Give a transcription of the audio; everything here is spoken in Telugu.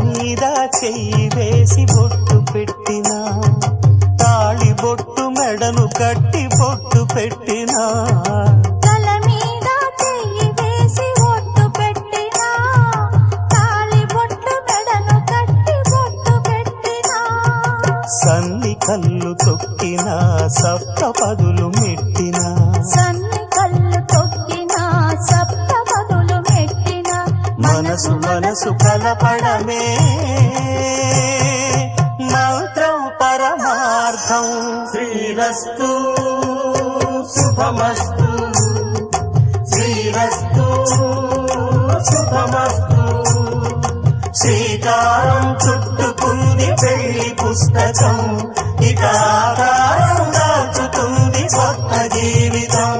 మీద చెయ్యి వేసి బొట్టు పెట్టినా తాళి బొట్టు మెడను కట్టి బొట్టు పెట్టినా తల మీద చెయ్యి వేసి బొట్టు పెట్టినా తాళి బొట్టు మెడను కట్టి బొట్టు పెట్టినా సన్ని కళ్ళు తొక్కినా సప్తపదులు మెట్టినా సన్ని కళ్ళు తొక్కినా సప్తపదులు మెట్టినా మనసు మనసు కలపడమే మంత్రం పరమార్థం శ్రీరస్తు శుభమస్తు శ్రీరస్తు శుభమస్తు శ్రీకారం చుట్టుకుంది పెళ్లి పుస్తకం ఇక ఆకారం దాచుతుంది కొత్త జీవితం